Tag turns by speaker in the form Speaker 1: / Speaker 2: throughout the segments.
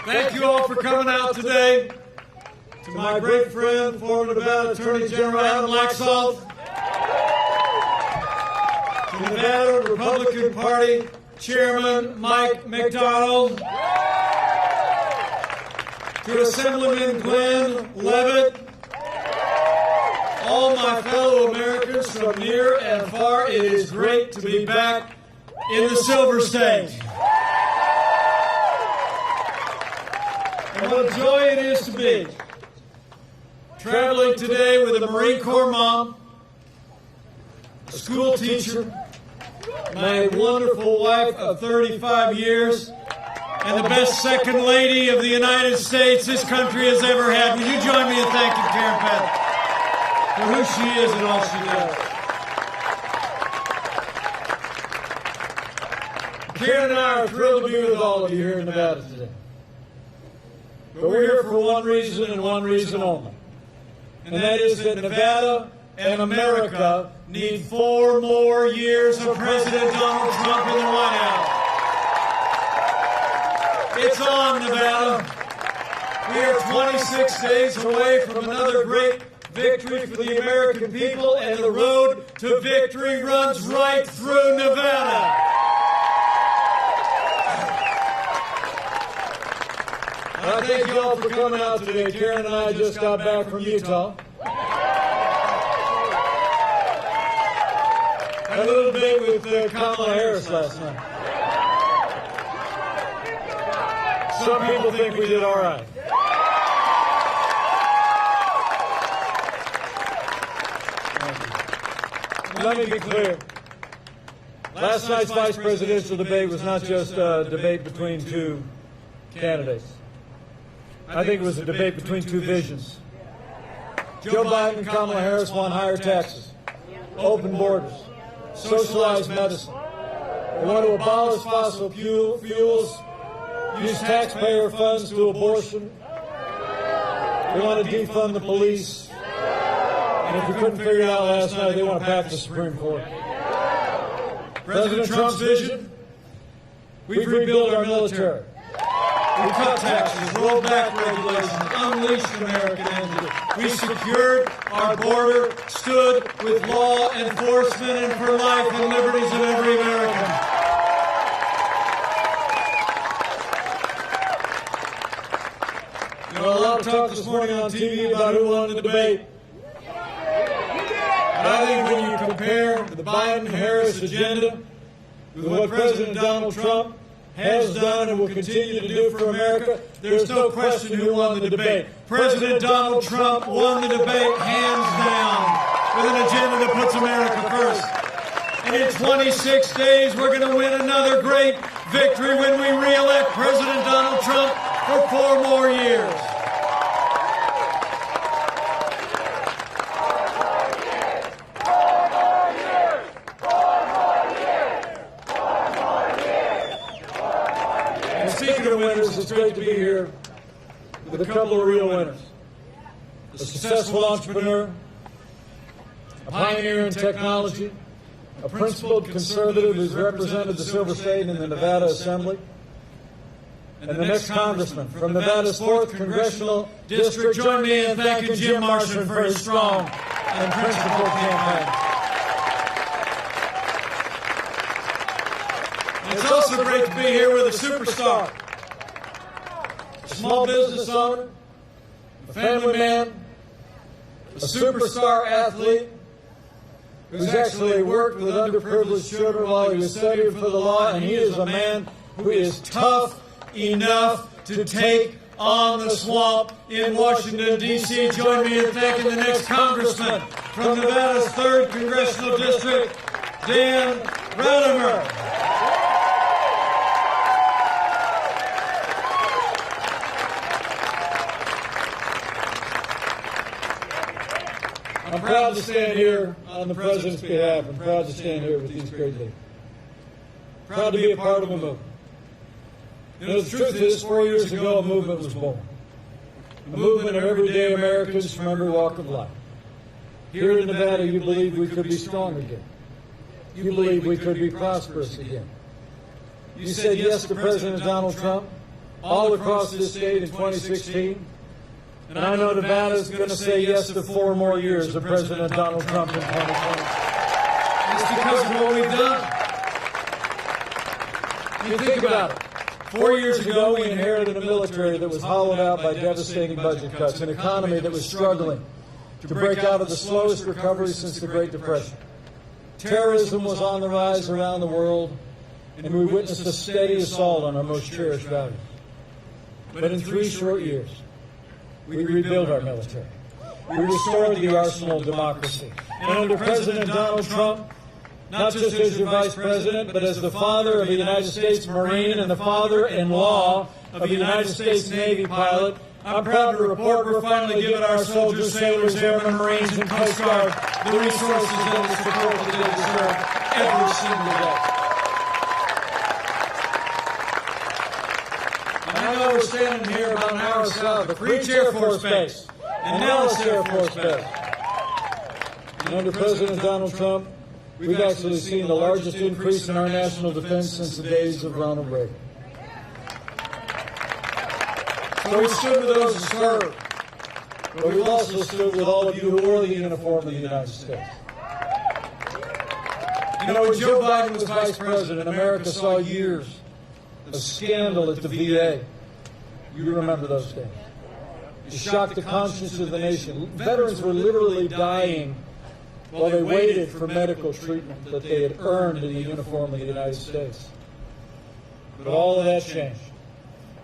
Speaker 1: Thank you all for coming out today. To my great friend, former Nevada Attorney General Adam Laxalt, to Nevada Republican Party Chairman Mike McDonald, to Assemblyman Glenn Levitt, all my fellow Americans from near and far, it is great to be back in the Silver State. And what a joy it is to be traveling today with a Marine Corps mom, a school teacher, my wonderful wife of 35 years, and the best second lady of the United States this country has ever had. Would you join me in thanking Karen Patrick for who she is and all she does? Karen and I are thrilled to be with all of you here in Nevada today. But we're here for one reason and one reason only. And that is that Nevada and America need 4 more years of President Donald Trump in the White House. It's on, Nevada. We are 26 days away from another great victory for the American people, and the road to victory runs right through Nevada. I thank you all for coming out today. Karen and I just got back from Utah. Had a little bit with Kamala Harris last night. Some people think we did all right. Let me be clear. Last night's vice presidential debate was not just a debate between two candidates. I think it was a debate between two visions. Joe Biden and Kamala Harris want higher taxes, open borders, socialized medicine. They want to abolish fossil fuels, use taxpayer funds to abortion. They want to defund the police. And if we couldn't figure it out last night, they want to pack the Supreme Court. President Trump's vision, we've rebuilt our military. We cut taxes, rolled back regulations, unleashed American energy. We secured our border, stood with law enforcement and for life and liberties of every American. You know, a lot of talk this morning on TV about who won the debate. But I think when you compare the Biden-Harris agenda with what President Donald Trump has done and will continue to do for America, there's no question who won the debate. President Donald Trump won the debate hands down with an agenda that puts America first. And in 26 days, we're going to win another great victory when we re-elect President Donald Trump for 4 more years. Speaking of winners, it's great to be here with a couple of real winners. A successful entrepreneur, a pioneer in technology, a principled conservative who's represented the Silver State in the Nevada Assembly, and the next congressman from Nevada's 4th Congressional District. Join me in thanking Jim Marsden for his strong and principled campaign. It's also great to be here with a superstar, a small business owner, a family man, a superstar athlete who's actually worked with underprivileged children while he was studying for the law, and he is a man who is tough enough to take on the swamp in Washington, D.C. Join me in thanking the next congressman from Nevada's 3rd Congressional District, Dan Radimer. I'm proud to stand here on the President's behalf. I'm proud to stand here with these great leaders. Proud to be a part of a movement. You know, the truth is, 4 years ago, a movement was born. A movement of everyday Americans from every walk of life. Here in Nevada, you believed we could be strong again. You believed we could be prosperous again. You said yes to President Donald Trump, all across this state in 2016. And I know Nevada is going to say yes to 4 more years of President Donald Trump in 2020. It's because of what we've done. You think about it. 4 years ago, we inherited a military that was hollowed out by devastating budget cuts, an economy that was struggling to break out of the slowest recovery since the Great Depression. Terrorism was on the rise around the world, and we witnessed a steady assault on our most cherished values. But in 3 short years, we rebuilt our military. We restored the arsenal of democracy. And under President Donald Trump, not just as your vice president, but as the father of a United States Marine and the father-in-law of a United States Navy pilot, I'm proud to report we're finally giving our soldiers, sailors, airmen, Marines, and Coast Guard the resources and the support that they deserve every single day. And I know we're standing here about an hour south of Creech Air Force Base and Nellis Air Force Base. And under President Donald Trump, we've actually seen the largest increase in our national defense since the days of Ronald Reagan. So we stood with those who served, but we've also stood with all of you who wore the uniform of the United States. You know, when Joe Biden was vice president, America saw years of scandal at the VA. You remember those days. It shocked the conscience of the nation. Veterans were literally dying while they waited for medical treatment that they had earned in the uniform of the United States. But all of that changed.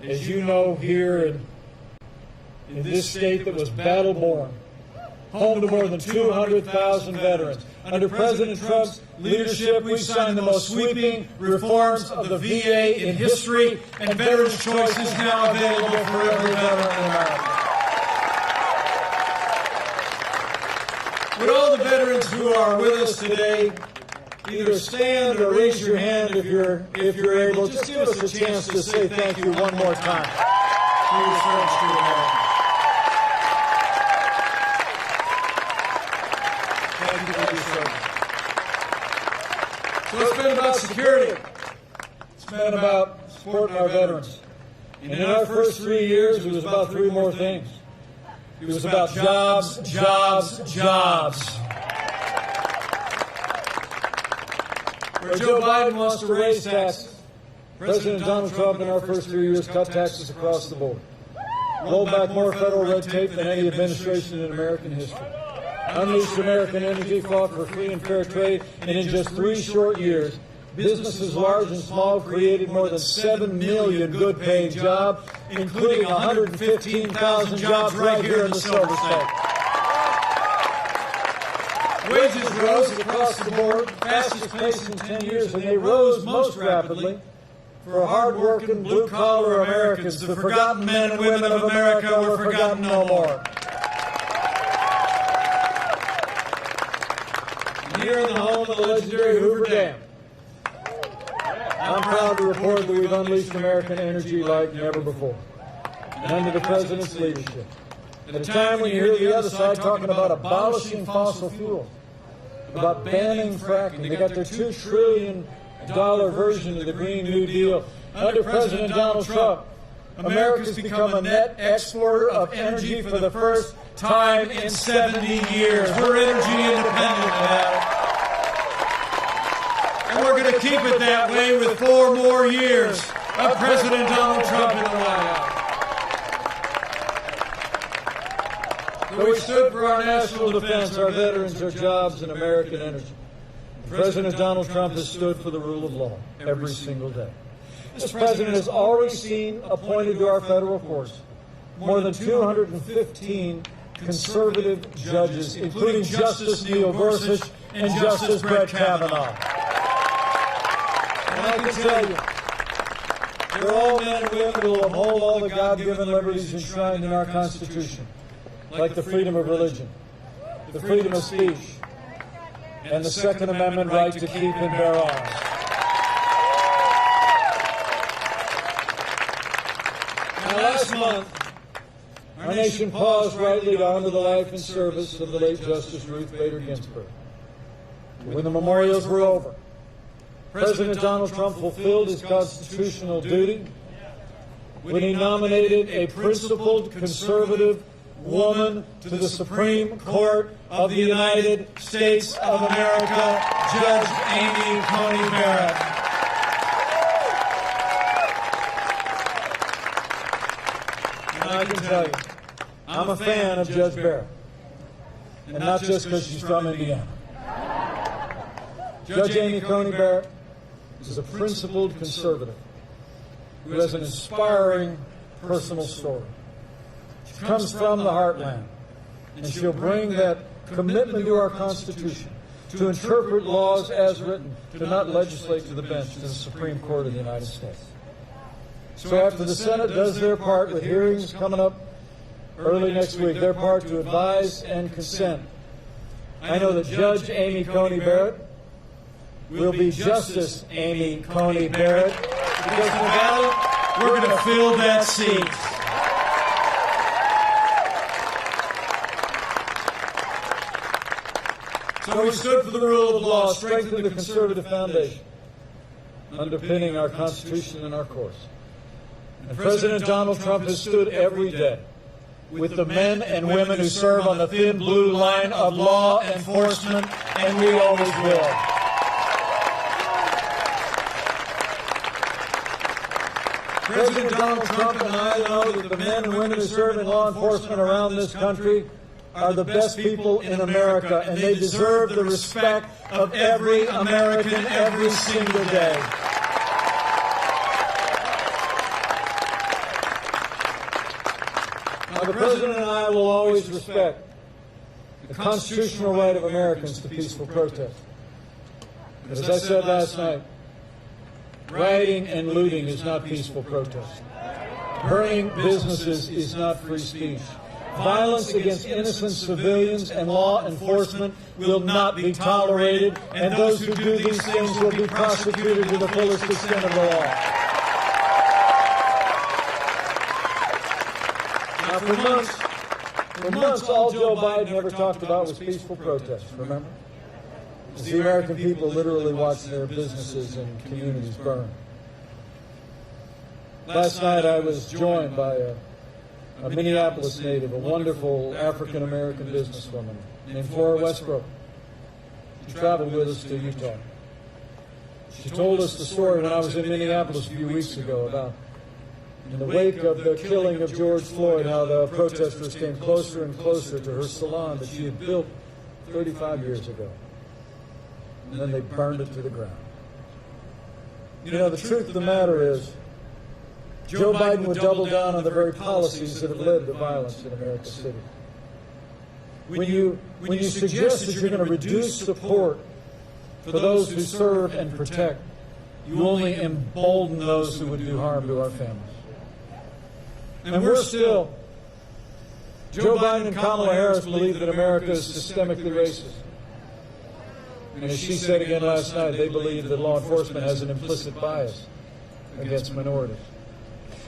Speaker 1: As you know, here in this state that was battle-born, home to more than 200,000 veterans, under President Trump's leadership, we've signed the most sweeping reforms of the VA in history, and Veterans Choice is now available for every veteran in America. Would all the veterans who are with us today either stand or raise your hand if you're able? Just give us a chance to say thank you one more time for your service to America. Thank you for your service. So it's been about security. It's been about supporting our veterans. And in our first 3 years, it was about 3 more things. It was about jobs, jobs, jobs. Where Joe Biden wants to raise taxes, President Donald Trump in our first 3 years cut taxes across the board, rolled back more federal red tape than any administration in American history, unleashed American energy, fought for free and fair trade, and in just 3 short years, businesses large and small created more than 7 million good-paying jobs, including 115,000 jobs right here in the Silver State. Wages rose across the board, fastest pace in 10 years, and they rose most rapidly for hard-working, blue-collar Americans. The forgotten men and women of America were forgotten no more. And here in the home of the legendary Hoover Dam, I'm proud to report that we've unleashed American energy like never before, and under the President's leadership. At a time when you hear the other side talking about abolishing fossil fuels, about banning fracking, they got their $2 trillion version of the Green New Deal. Under President Donald Trump, America's become a net exporter of energy for the first time in 70 years. We're energy independent now. And we're going to keep it that way with 4 more years of President Donald Trump in the White House. So we stood for our national defense, our veterans, our jobs, and American energy. President Donald Trump has stood for the rule of law every single day. This president has already seen appointed to our federal courts more than 215 conservative judges, including Justice Neil Gorsuch and Justice Brett Kavanaugh. And I can tell you, they're all men and women who will uphold all the God-given liberties enshrined in our Constitution, like the freedom of religion, the freedom of speech, and the Second Amendment right to keep and bear arms. Now, last month, our nation paused rightly to honor the life and service of the late Justice Ruth Bader Ginsburg. When the memorials were over, President Donald Trump fulfilled his constitutional duty when he nominated a principled conservative woman to the Supreme Court of the United States of America, Judge Amy Coney Barrett. And I can tell you, I'm a fan of Judge Barrett, and not just because she's from Indiana. Judge Amy Coney Barrett is a principled conservative who has an inspiring personal story. She comes from the heartland, and she'll bring that commitment to our Constitution, to interpret laws as written, to not legislate to the bench, to the Supreme Court of the United States. So after the Senate does their part, with hearings coming up early next week, their part to advise and consent, I know that Judge Amy Coney Barrett will be Justice Amy Coney Barrett, because Nevada, we're going to fill that seat. So we stood for the rule of law, strengthening the conservative foundation, underpinning our Constitution and our course. And President Donald Trump has stood every day with the men and women who serve on the thin blue line of law enforcement, and we always will. President Donald Trump and I know that the men and women who serve in law enforcement around this country are the best people in America, and they deserve the respect of every American every single day. Now, the President and I will always respect the constitutional right of Americans to peaceful protest. But as I said last night, rioting and looting is not peaceful protest. Burning businesses is not free speech. Violence against innocent civilians and law enforcement will not be tolerated, and those who do these things will be prosecuted to the fullest extent of the law. Now, for months, all Joe Biden ever talked about was peaceful protest, remember? As the American people literally watched their businesses and communities burn. Last night I was joined by a Minneapolis native, a wonderful African-American businesswoman named Flora Westbrook. She traveled with us to Utah. She told us the story when I was in Minneapolis a few weeks ago about, in the wake of the killing of George Floyd, how the protesters came closer and closer to her salon that she had built 35 years ago. And then they burned it to the ground. You know, the truth of the matter is, Joe Biden would double down on the very policies that have led to violence in America's cities. When you suggest that you're going to reduce support for those who serve and protect, you only embolden those who would do harm to our families. And we're still, Joe Biden and Kamala Harris believe that America is systemically racist. And as she said again last night, they believe that law enforcement has an implicit bias against minorities.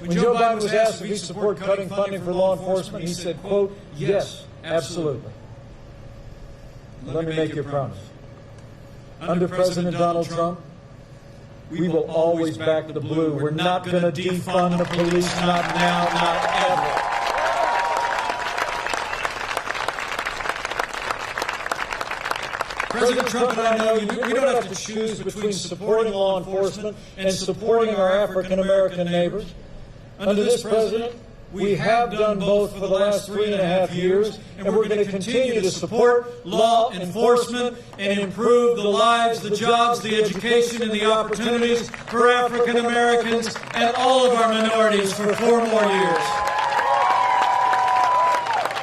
Speaker 1: When Joe Biden was asked if he'd support cutting funding for law enforcement, he said, quote, "Yes, absolutely." Let me make you a promise. Under President Donald Trump, we will always back the blue. We're not going to defund the police, not now, not ever. President Trump and I know we don't have to choose between supporting law enforcement and supporting our African-American neighbors. Under this president, we have done both for the last 3.5 years, and we're going to continue to support law enforcement and improve the lives, the jobs, the education, and the opportunities for African Americans and all of our minorities for 4 more years.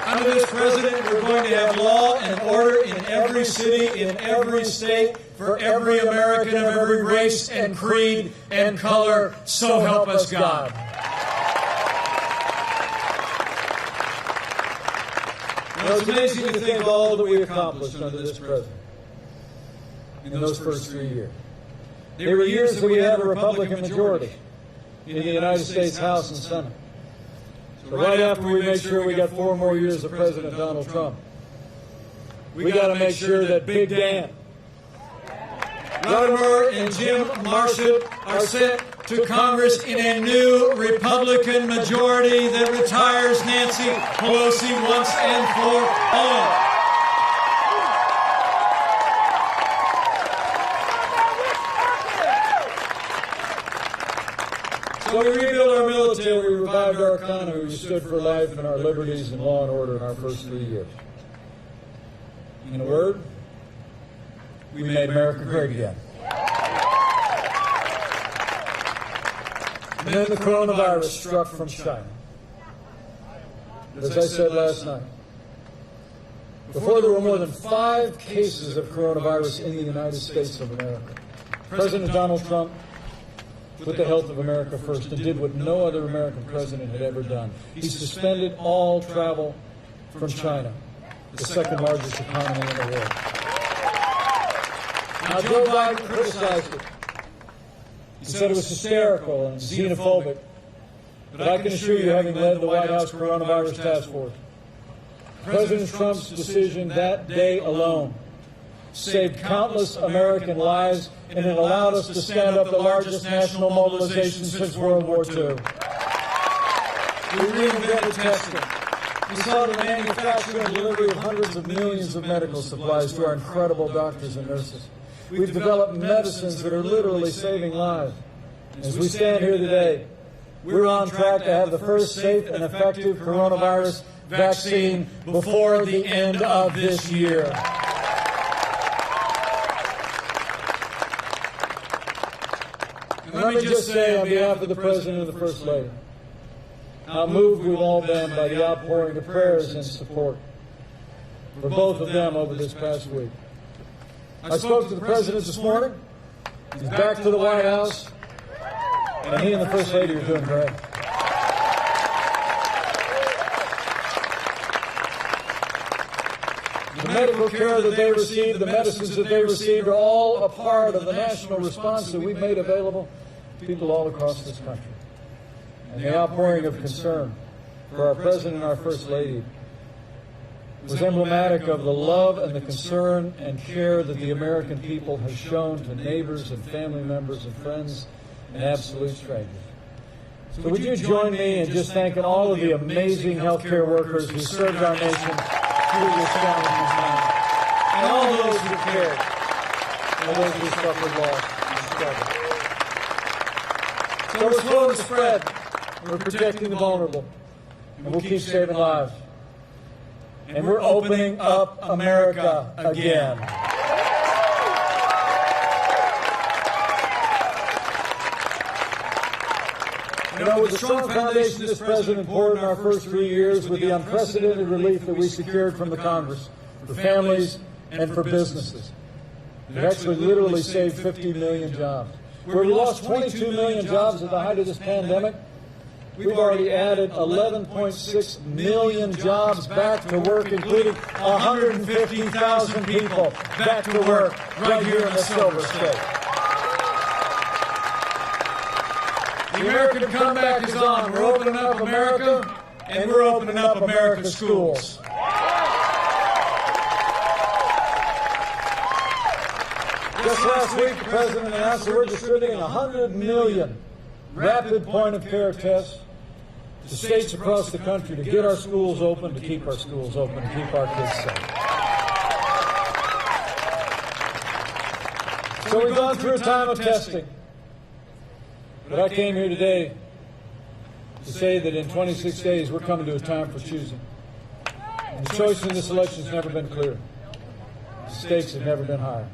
Speaker 1: Under this president, we're going to have law and order in every city, in every state, for every American of every race and creed and color. So help us God. Now, it's amazing to think all that we accomplished under this president in those first 3 years. They were years that we had a Republican majority in the United States House and Senate. So right after we made sure we got 4 more years of President Donald Trump, we got to make sure that Big Dan, Rodimer, and Jim Marshall are set
Speaker 2: to Congress in a new Republican majority that retires Nancy Pelosi once and for all.
Speaker 1: So we rebuilt our military, we revived our economy, we stood for life and our liberties and law and order in our first 3 years. In a word, we made America great again. And then the coronavirus struck from China. As I said last night, before there were more than 5 cases of coronavirus in the United States of America, President Donald Trump put the health of America first and did what no other American president had ever done. He suspended all travel from China, the second largest economy in the world. Now, Joe Biden criticized it. He said it was hysterical and xenophobic. But I can assure you, having led the White House Coronavirus Task Force, President Trump's decision that day alone saved countless American lives, and it allowed us to stand up the largest national mobilization since World War II. We reinvented testing. We saw the manufacture and delivery of hundreds of millions of medical supplies to our incredible doctors and nurses. We've developed medicines that are literally saving lives. As we stand here today, we're on track to have the first safe and effective coronavirus vaccine before the end of this year. And let me just say on behalf of the President and the First Lady, how moved we've all been by the outpouring of prayers and support for both of them over this past week. I spoke to the President this morning. He's back to the White House, and he and the First Lady are doing great. The medical care that they received, the medicines that they received are all a part of the national response that we've made available to people all across this country. And the outpouring of concern for our President and our First Lady was emblematic of the love and the concern and care that the American people have shown to neighbors and family members and friends and absolute strangers. So would you join me in just thanking all of the amazing healthcare workers who served our nation through this challenging time, and all those who cared, and those who suffered loss and struggle. So we're slowing the spread. We're protecting the vulnerable, and we'll keep saving lives. And we're opening up America again. You know, with the strong foundation this President poured in our first 3 years, with the unprecedented relief that we secured from the Congress for families and for businesses, it actually literally saved 50 million jobs. Where we lost 22 million jobs at the height of this pandemic, we've already added 11.6 million jobs back to work, including 150,000 people back to work right here in the Silver State. The American comeback is on. We're opening up America, and we're opening up America's schools. Just last week, the President announced that we're distributing 100 million rapid point-of-care tests to states across the country to get our schools open, to keep our schools open, to keep our kids safe. So we've gone through a time of testing. But I came here today to say that in 26 days we're coming to a time for choosing. And the choice in this election has never been clearer. The stakes have never been higher.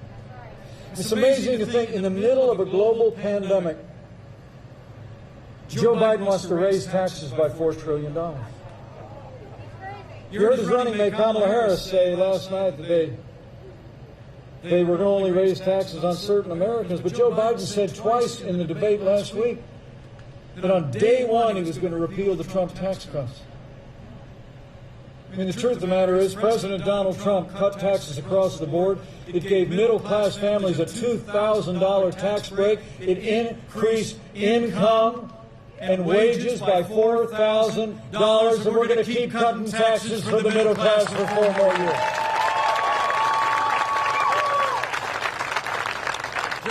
Speaker 1: It's amazing to think in the middle of a global pandemic, Joe Biden wants to raise taxes by $4 trillion. You heard his running mate Kamala Harris say last night that they were going to only raise taxes on certain Americans, but Joe Biden said twice in the debate last week that on day one he was going to repeal the Trump tax cuts. I mean, the truth of the matter is, President Donald Trump cut taxes across the board. It gave middle-class families a $2,000 tax break. It increased income and wages by $4,000, and we're going to keep cutting taxes for the middle class for 4 more years.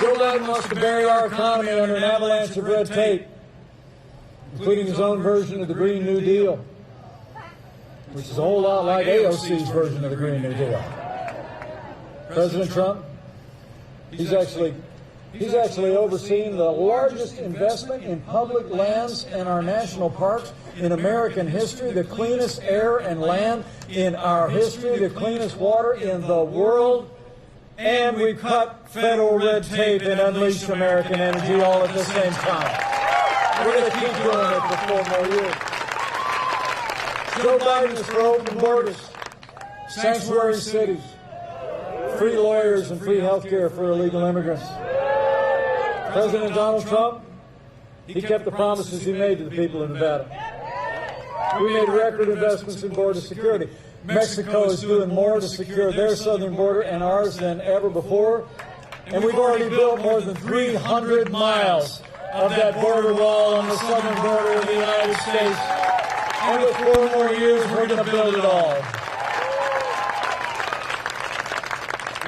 Speaker 1: Joe Biden wants to bury our economy under an avalanche of red tape, including his own version of the Green New Deal, which is a whole lot like AOC's version of the Green New Deal. President Trump, he's actually overseeing the largest investment in public lands in our national parks in American history, the cleanest air and land in our history, the cleanest water in the world, and we cut federal red tape and unleash American energy all at the same time. We're going to keep doing it for 4 more years. Joe Biden is for open borders, sanctuary cities, free lawyers, and free health care for illegal immigrants. President Donald Trump, he kept the promises he made to the people of Nevada. We made record investments in border security. Mexico is doing more to secure their southern border and ours than ever before. And we've already built more than 300 miles of that border wall on the southern border of the United States. And with 4 more years, we're going to build it all.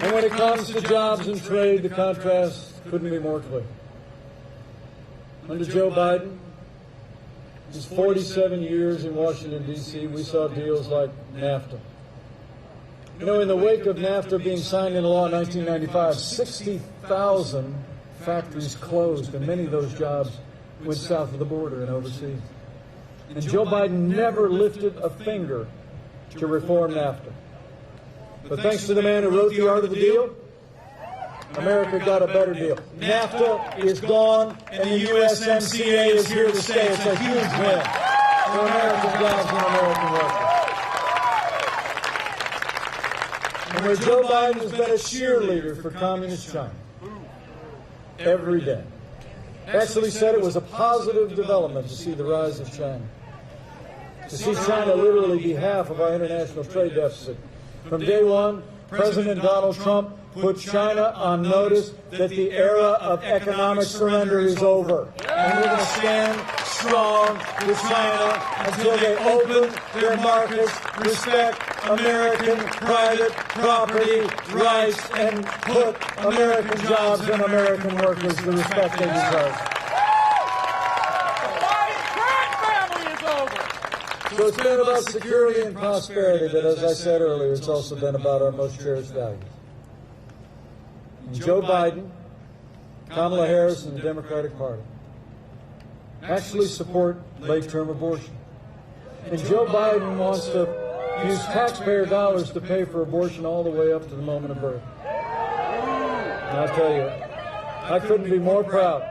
Speaker 1: And when it comes to jobs and trade, the contrast couldn't be more clear. Under Joe Biden, his 47 years in Washington, D.C., we saw deals like NAFTA. You know, in the wake of NAFTA being signed into law in 1995, 60,000 factories closed, and many of those jobs went south of the border and overseas. And Joe Biden never lifted a finger to reform NAFTA. But thanks to the man who wrote The Art of the Deal, America got a better deal. NAFTA is gone, and the USMCA is here to stay. It's a huge win for American jobs and American workers. And where Joe Biden has been a cheerleader for communist China every day. Actually said it was a positive development to see the rise of China. To see China literally be half of our international trade deficit. From day one, President Donald Trump put China on notice that the era of economic surrender is over. And we're going to stand strong with China until they open their markets, respect American private property rights, and put American jobs and American workers the respect they deserve. So it's been about security and prosperity, but as I said earlier, it's also been about our most cherished values. And Joe Biden, Kamala Harris, and the Democratic Party actually support late-term abortion. And Joe Biden wants to use taxpayer dollars to pay for abortion all the way up to the moment of birth. And I'll tell you, I couldn't be more proud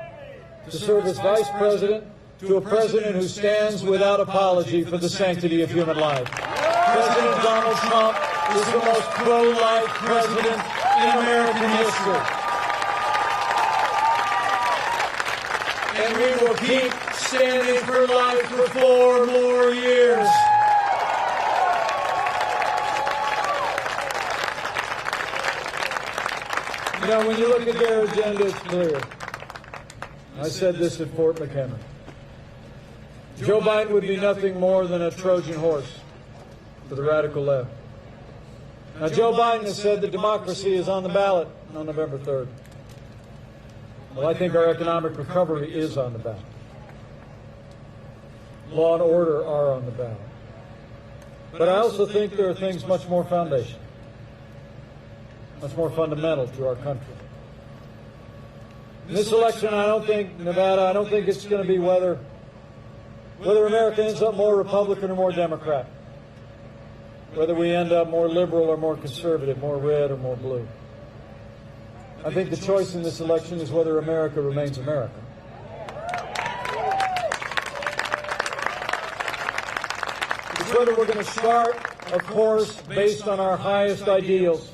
Speaker 1: to serve as vice president to a president who stands without apology for the sanctity of human life. President Donald Trump is the most pro-life president in American history. And we will keep standing for life for 4 more years. You know, when you look at their agenda, it's clear. I said this at Fort McHenry. Joe Biden would be nothing more than a Trojan horse for the radical left. Now, Joe Biden has said that democracy is on the ballot on November 3rd. Well, I think our economic recovery is on the ballot. Law and order are on the ballot. But I also think there are things much more foundational, much more fundamental to our country. In this election, I don't think it's going to be whether America ends up more Republican or more Democrat, whether we end up more liberal or more conservative, more red or more blue. I think the choice in this election is whether America remains America. It's whether we're going to start a course based on our highest ideals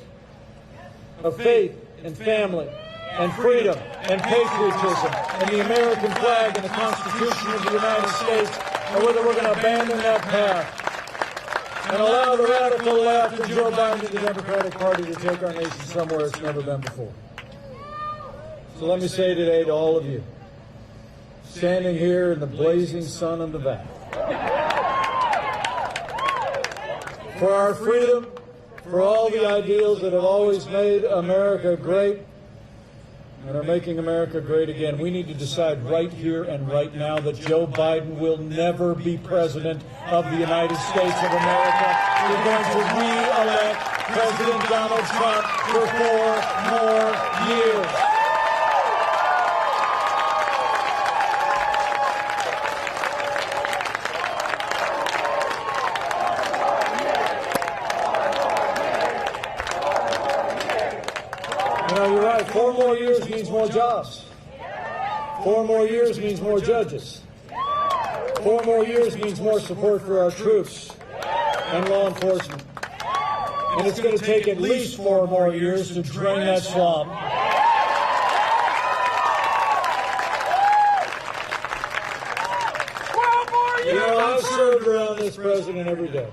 Speaker 1: of faith and family and freedom and patriotism and the American flag and the Constitution of the United States, or whether we're going to abandon that path and allow the radical left and Joe Biden and the Democratic Party to take our nation somewhere it's never been before. So let me say today to all of you, standing here in the blazing sun of Nevada, for our freedom, for all the ideals that have always made America great, and are making America great again, we need to decide right here and right now that Joe Biden will never be President of the United States of America. We're going to re-elect President Donald Trump for 4 more years. You know, you're right. 4 more years means more jobs. 4 more years means more judges. 4 more years means more support for our troops and law enforcement. And it's going to take at least 4 more years to drain that swamp. You know, I've served around this president every day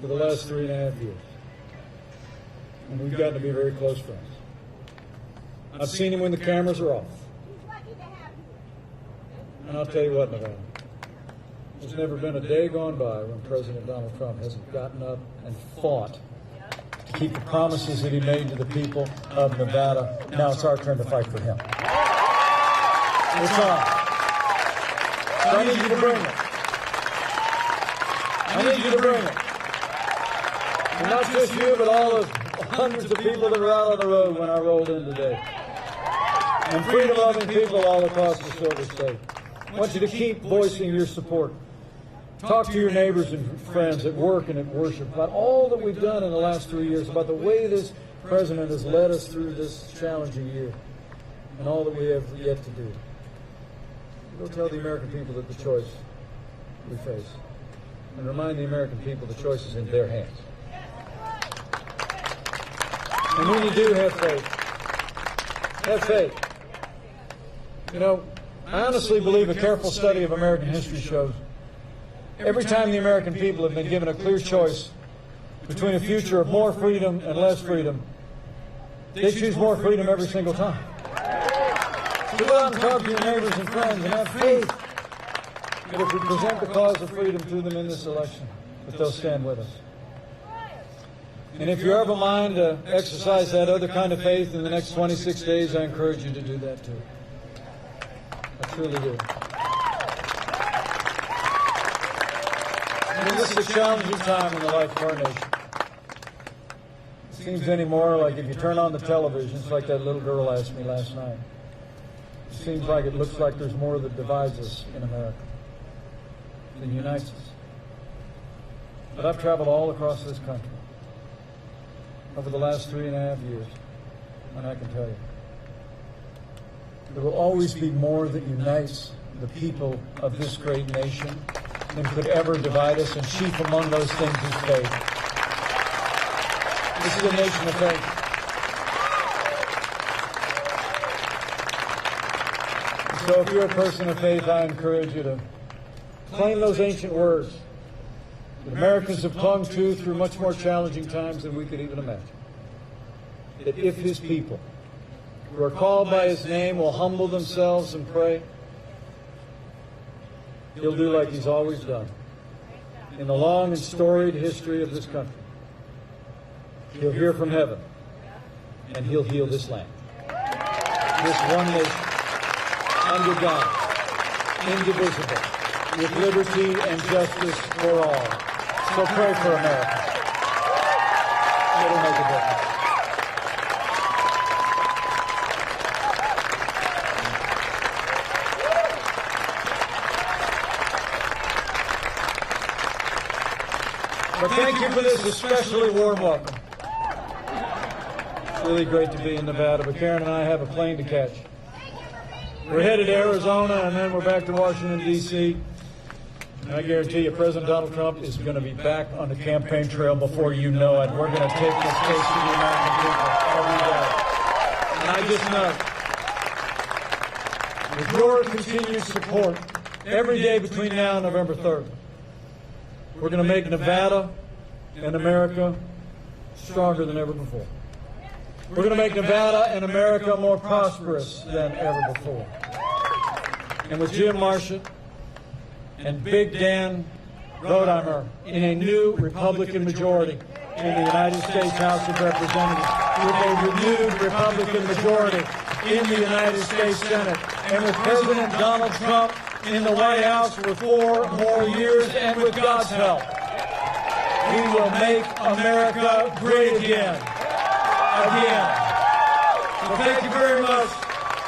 Speaker 1: for the last 3.5 years. And we've gotten to be very close friends. I've seen him when the cameras are off. And I'll tell you what, Nevada, there's never been a day gone by when President Donald Trump hasn't gotten up and fought to keep the promises that he made to the people of Nevada. Now it's our turn to fight for him. It's on. So I need you to bring it. I need you to bring it. And not just you, but all of hundreds of people that were out on the road when I rolled in today. And freedom-loving people all across the Silver State. I want you to keep voicing your support. Talk to your neighbors and friends at work and at worship about all that we've done in the last 3 years, about the way this president has led us through this challenging year, and all that we have yet to do. Go tell the American people that the choice we face, and remind the American people the choice is in their hands. And when you do have faith, have faith. You know, I honestly believe a careful study of American history shows every time the American people have been given a clear choice between a future of more freedom and less freedom, they choose more freedom every single time. So go out and talk to your neighbors and friends and have faith that if we present the cause of freedom to them in this election, that they'll stand with us. And if you're of a mind to exercise that other kind of faith in the next 26 days, I encourage you to do that too. I truly do. I mean, this is a challenging time in the life of our nation. It seems anymore like if you turn on the television, it's like that little girl asked me last night. It seems like it looks like there's more that divides us in America than unites us. But I've traveled all across this country over the last 3.5 years, and I can tell you, there will always be more that unites the people of this great nation than could ever divide us, and chief among those things is faith. This is a nation of faith. So if you're a person of faith, I encourage you to claim those ancient words that Americans have clung to through much more challenging times than we could even imagine. That if his people who are called by his name will humble themselves and pray, he'll do like he's always done in the long and storied history of this country. He'll hear from heaven, and he'll heal this land. This one nation, under God, indivisible, with liberty and justice for all. So pray for America. It'll make a difference. But thank you for this especially warm welcome. It's really great to be in Nevada, but Karen and I have a plane to catch. We're headed to Arizona, and then we're back to Washington, D.C. And I guarantee you, President Donald Trump is going to be back on the campaign trail before you know it. We're going to take this case to the American people every day. And I just know, with your continued support, every day between now and November 3rd, we're going to make Nevada and America stronger than ever before. We're going to make Nevada and America more prosperous than ever before. And with Jim Marshall and Big Dan Rotheimer in a new Republican majority in the United States House of Representatives, with a renewed Republican majority in the United States Senate. And with President Donald Trump in the White House for 4 more years, and with God's help, we will make America great again. So thank you very much.